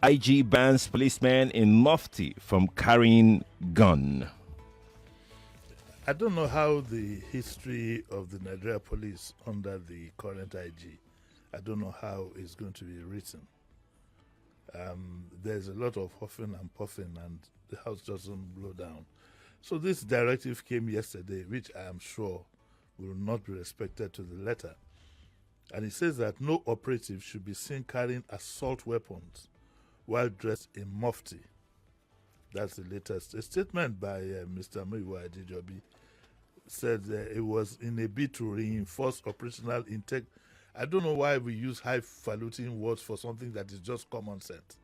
IG bans policemen in Mufti from carrying gun. I don't know how the history of the Nigeria police under the current IG, I don't know how it's going to be written. There's a lot of huffing and puffing, and the house doesn't blow down. So this directive came yesterday, which I am sure will not be respected to the letter. And it says that no operative should be seen carrying assault weapons while dressed in mufti. That's the latest. A statement by Mr. Muiwa Adejobi said it was in a bid to reinforce operational integrity. I don't know why we use highfalutin words for something that is just common sense.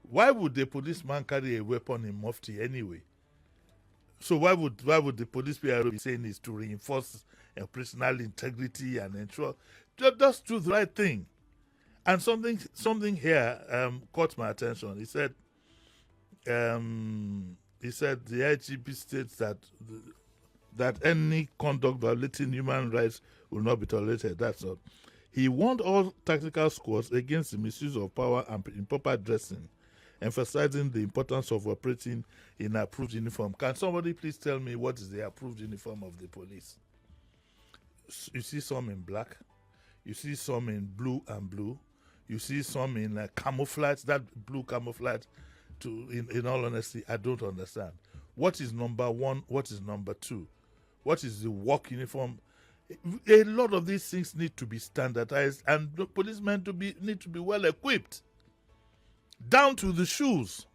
Why would the policeman carry a weapon in mufti anyway? So why would the police PRO be saying is to reinforce operational integrity and ensure just do the right thing? And something here caught my attention. He said the IGP states that any conduct violating human rights will not be tolerated. That's all. He warned all tactical squads against the misuse of power and improper dressing, emphasizing the importance of operating in approved uniform. Can somebody please tell me what is the approved uniform of the police? You see some in black, you see some in blue and blue, you see some in camouflage, that blue camouflage. In all honesty, I don't understand. What is number one? What is number two? What is the work uniform? A lot of these things need to be standardized, and the policemen need to be well equipped, down to the shoes.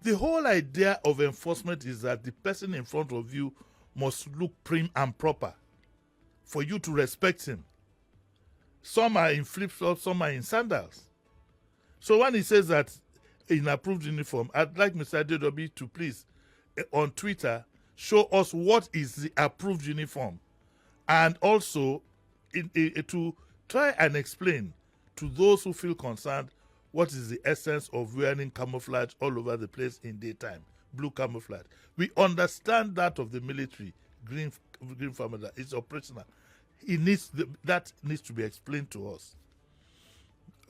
The whole idea of enforcement is that the person in front of you must look prim and proper for you to respect him. Some are in flip-flops, some are in sandals. So when he says that in approved uniform, I'd like Mr. Adedobi to please, on Twitter, show us what is the approved uniform, and also to try and explain to those who feel concerned what is the essence of wearing camouflage all over the place in daytime, blue camouflage. We understand that of the military, green formula, it's operational. That needs to be explained to us.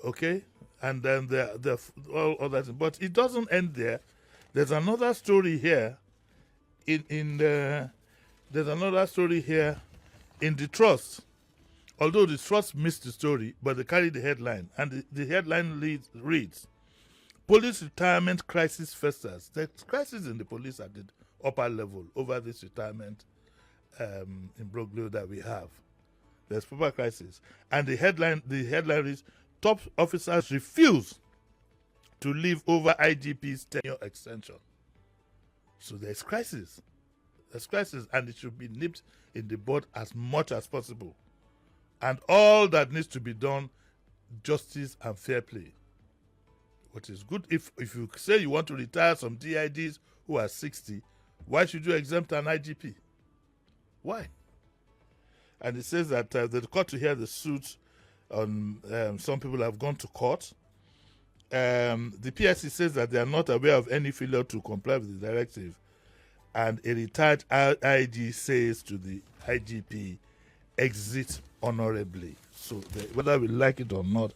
Okay? And then all other things. But it doesn't end there. There's another story here there's another story here in the Trust. Although the Trust missed the story, but they carry the headline. And the headline reads, Police retirement crisis festers. There's crisis in the police at the upper level over this retirement in Broglio that we have. There's proper crisis. And the headline reads, top officers refuse to leave over IGP's tenure extension. So there's crisis. There's crisis, and it should be nipped in the bud as much as possible. And all that needs to be done, justice and fair play. What is good, if you say you want to retire some DIDs who are 60, why should you exempt an IGP? Why? And it says that the court to hear the suit on some people have gone to court. The PSC says that they are not aware of any failure to comply with the directive, and a retired IG says to the IGP, exit honorably. So whether we like it or not,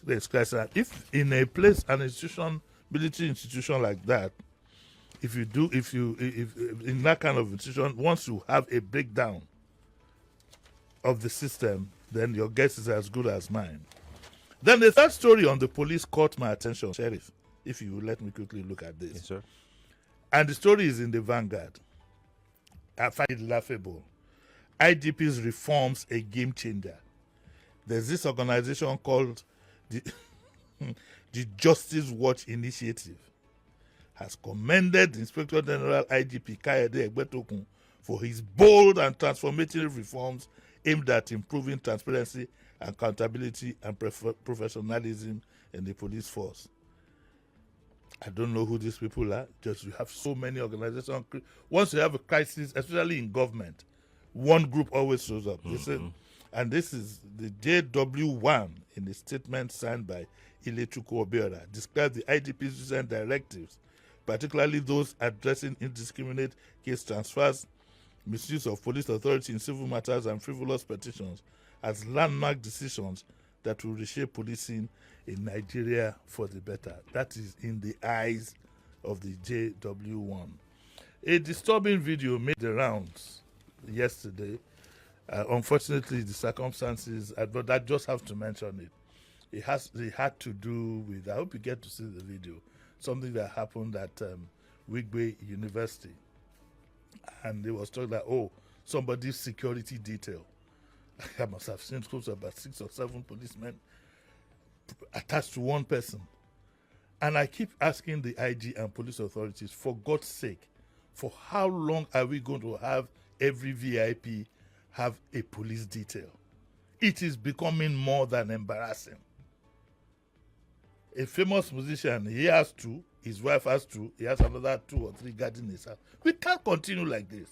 there's crisis. If in a place, an institution, military institution like that, if in that kind of institution, once you have a breakdown of the system, then your guess is as good as mine. Then the third story on the police caught my attention, Sheriff, if you would let me quickly look at this. Yes, sir. And the story is in the Vanguard. I find it laughable. IGP's reforms a game changer. There's this organization called the Justice Watch Initiative. Has commended the Inspector General IGP Kayode Egbetokun for his bold and transformative reforms aimed at improving transparency, accountability, and professionalism in the police force. I don't know who these people are. Just you have so many organizations. Once you have a crisis, especially in government, one group always shows up. And this is the JW1 in the statement signed by Ilechukwu Obiora, described the IGP's recent directives, particularly those addressing indiscriminate case transfers, misuse of police authority in civil matters, and frivolous petitions, as landmark decisions that will reshape policing in Nigeria for the better. That is in the eyes of the JW1. A disturbing video made the rounds yesterday. Unfortunately, the circumstances, but I just have to mention it. It had to do with, I hope you get to see the video, something that happened at Wigbe University. And they was told that, oh, somebody's security detail. I must have seen close to about 6 or 7 policemen attached to one person. And I keep asking the IG and police authorities, for God's sake, for how long are we going to have every VIP have a police detail? It is becoming more than embarrassing. A famous musician, he has 2, his wife has 2, he has another 2 or 3 guarding his house. We can't continue like this.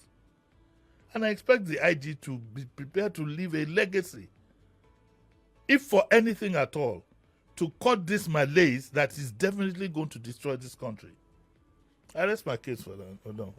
And I expect the IG to be prepared to leave a legacy, if for anything at all, to cut this malaise that is definitely going to destroy this country. I rest my case for that. Oh, no.